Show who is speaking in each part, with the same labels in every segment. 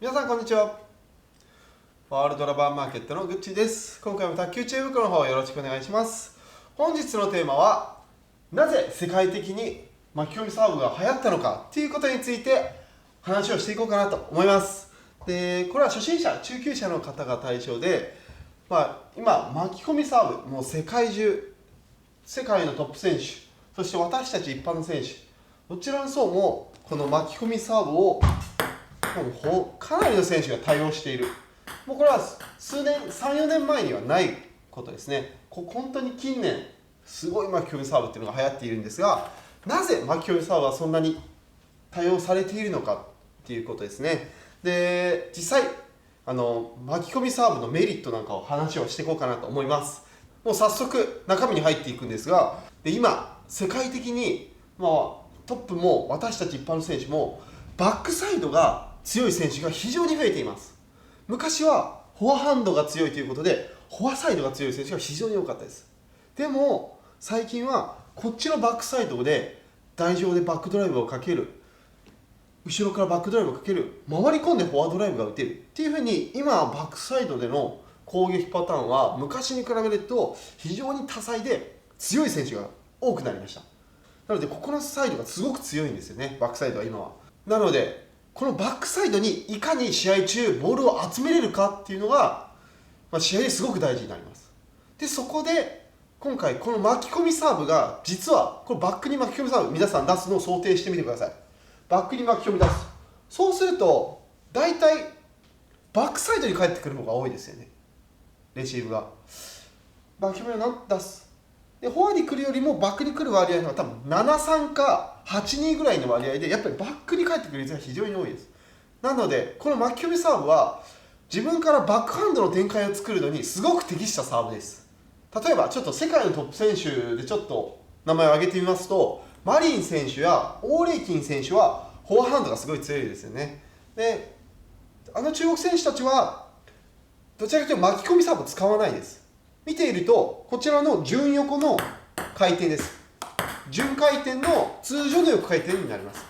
Speaker 1: 皆さんこんにちは。ワールドラバーマーケットのグッチーです。今回も卓球知恵袋の方よろしくお願いします。本日のテーマは、なぜ世界的に巻き込みサーブが流行ったのかということについて話をしていこうかなと思います。で、これは初心者、中級者の方が対象で、今巻き込みサーブ、もう世界中、世界のトップ選手、そして私たち一般の選手、どちらの層もこの巻き込みサーブをかなりの選手が対応している。もうこれは数年、3、4年前にはないことですね。本当に近年、すごい巻き込みサーブっていうのが流行っているんですが、なぜ巻き込みサーブはそんなに多用されているのかっていうことですね。で、実際、巻き込みサーブのメリットなんかを話をしていこうかなと思います。もう早速中身に入っていくんですが、今、世界的に、トップも私たち一般の選手もバックサイドが強い選手が非常に増えています。昔はフォアハンドが強いということでフォアサイドが強い選手が非常に多かったです。でも最近はこっちのバックサイドで台上でバックドライブをかける、後ろからバックドライブをかける、回り込んでフォアドライブが打てるっていうふうに、今バックサイドでの攻撃パターンは昔に比べると非常に多彩で強い選手が多くなりました。なのでここのサイドがすごく強いんですよね、バックサイドは今は。なのでこのバックサイドにいかに試合中ボールを集めれるかっていうのが、試合ですごく大事になります。でそこで今回この巻き込みサーブが、実はこのバックに巻き込みサーブ皆さん出すのを想定してみてください。バックに巻き込み出す。そうすると大体バックサイドに返ってくる方が多いですよね、レシーブが。巻き込みを出す。でフォアに来るよりもバックに来る割合の方が多分7-3か8-2ぐらいの割合で、やっぱりバックに返ってくる率が非常に多いです。なのでこの巻き込みサーブは自分からバックハンドの展開を作るのにすごく適したサーブです。例えばちょっと世界のトップ選手でちょっと名前を挙げてみますと、マリン選手やオーレイキン選手はフォアハンドがすごい強いですよね。で中国選手たちはどちらかというと巻き込みサーブを使わないです。見ているとこちらの順横の回転です。順回転の通常の横回転になります。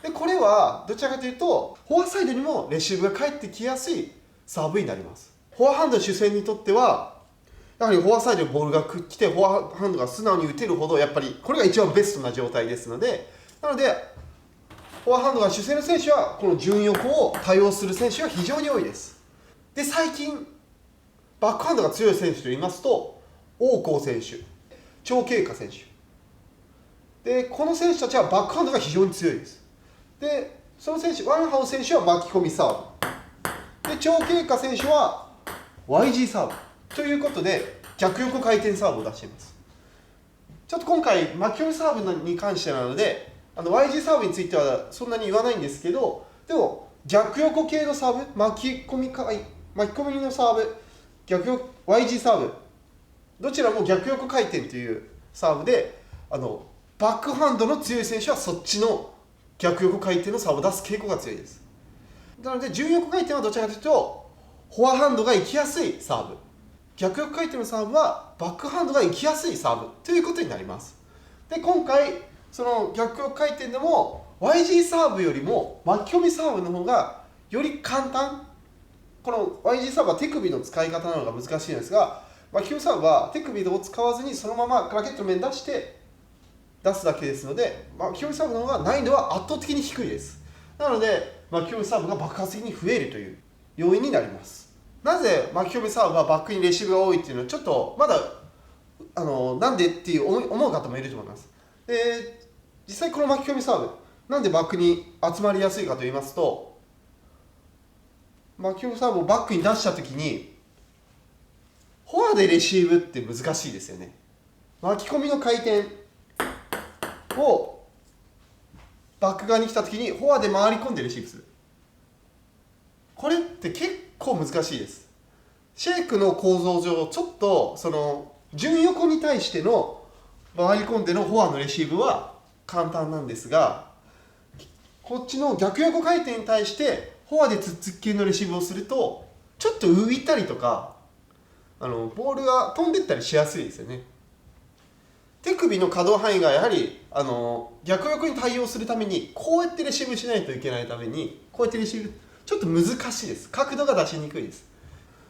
Speaker 1: でこれはどちらかというとフォアサイドにもレシーブが返ってきやすいサーブになります。フォアハンド主戦にとってはやはりフォアサイドにボールが来てフォアハンドが素直に打てるほど、やっぱりこれが一番ベストな状態ですので、なのでフォアハンドが主戦の選手はこの順横を多用する選手が非常に多いです。で最近バックハンドが強い選手といいますと、王浩選手、張継華選手で、この選手たちはバックハンドが非常に強いです。でその選手、ワンハオ選手は巻き込みサーブで、張継華選手は YG サーブということで逆横回転サーブを出しています。ちょっと今回巻き込みサーブに関してなのでYG サーブについてはそんなに言わないんですけど、でも逆横系のサーブ、巻き込みのサーブ、逆横 YG サーブ、どちらも逆横回転というサーブで、バックハンドの強い選手はそっちの逆横回転のサーブを出す傾向が強いです。なので順横回転はどちらかというとフォアハンドが行きやすいサーブ、逆横回転のサーブはバックハンドが行きやすいサーブということになります。で今回その逆横回転でも YG サーブよりも巻き込みサーブの方がより簡単。この YG サーブは手首の使い方なのが難しいんですが、巻き込みサーブは手首を使わずにそのままラケットの面出して出すだけですので、巻き込みサーブの方が難易度は圧倒的に低いです。なので巻き込みサーブが爆発的に増えるという要因になります。なぜ巻き込みサーブはバックにレシーブが多いっていうのはちょっとまだなんでっていう思う方もいると思います。で実際この巻き込みサーブなんでバックに集まりやすいかと言いますと、巻き込みサーブをバックに出したときにフォアでレシーブって難しいですよね。巻き込みの回転をバック側に来たときにフォアで回り込んでレシーブする、これって結構難しいです。シェイクの構造上ちょっとその順横に対しての回り込んでのフォアのレシーブは簡単なんですが、こっちの逆横回転に対してフォアでツッツキ系のレシーブをするとちょっと浮いたりとかボールが飛んでったりしやすいですよね。手首の可動範囲がやはり逆横に対応するためにこうやってレシーブしないといけないために、こうやってレシーブちょっと難しいです。角度が出しにくいです。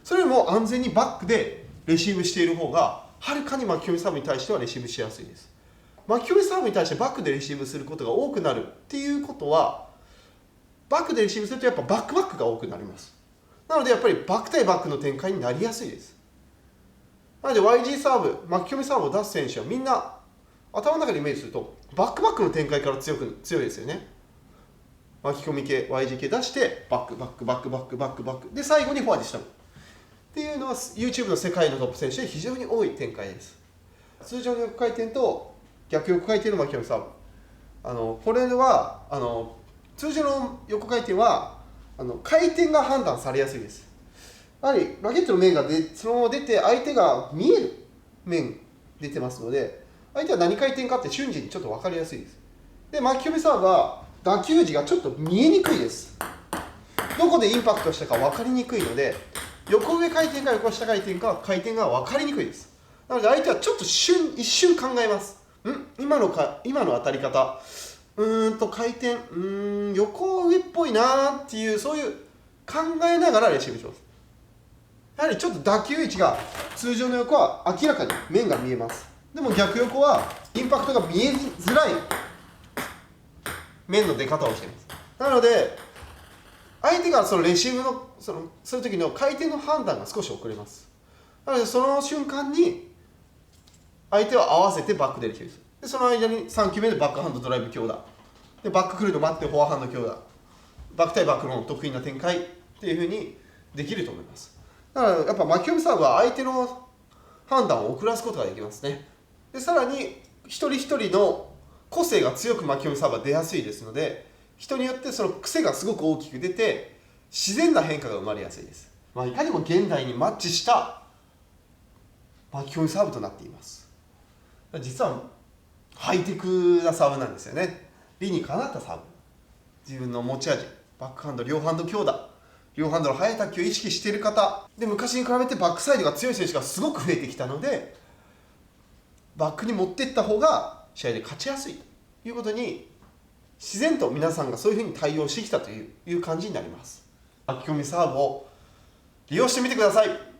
Speaker 1: それよりも安全にバックでレシーブしている方がはるかに巻き込みサーブに対してはレシーブしやすいです。巻き込みサーブに対してバックでレシーブすることが多くなるっていうことは、バックでレシーブするとやっぱバックバックが多くなります。なのでやっぱりバック対バックの展開になりやすいです。なので YG サーブ、巻き込みサーブを出す選手はみんな頭の中でイメージするとバックバックの展開から強いですよね。巻き込み系 YG 系出してバックバックバックバックバックバックで最後にフォアでしたっていうのは YouTube の世界のトップ選手で非常に多い展開です。通常の横回転と逆横回転の巻き込みサーブ、これは通常の横回転は回転が判断されやすいです。やはりラケットの面がそのまま出て相手が見える面出てますので、相手は何回転かって瞬時にちょっと分かりやすいです。で巻き込みサーブは打球時がちょっと見えにくいです。どこでインパクトしたか分かりにくいので、横上回転か横下回転か回転が分かりにくいです。なので相手はちょっと一瞬考えます。今の当たり方回転横上っぽいなっていう、そういう考えながらレシーブします。やはりちょっと打球位置が通常の横は明らかに面が見えます。でも逆横はインパクトが見えづらい面の出方をしています。なので相手がそのレシーブのする時の回転の判断が少し遅れます。なのでその瞬間に相手を合わせてバックでレシーブする。でその間に3球目でバックハンドドライブ強打で、バック来るの待ってフォアハンド強打、バック対バックの得意な展開っていうふうにできると思います。だからやっぱ巻き込みサーブは相手の判断を遅らすことができますね。でさらに一人一人の個性が強く巻き込みサーブは出やすいですので、人によってその癖がすごく大きく出て自然な変化が生まれやすいです。いかにも現代にマッチした巻き込みサーブとなっています。実はハイテクなサーブなんですよね。理にかなったサーブ、自分の持ち味、バックハンド両ハンド強打、両ハンドの速い卓球を意識している方で、昔に比べてバックサイドが強い選手がすごく増えてきたので、バックに持っていった方が試合で勝ちやすいということに、自然と皆さんがそういうふうに対応してきたという感じになります。巻き込みサーブを利用してみてください。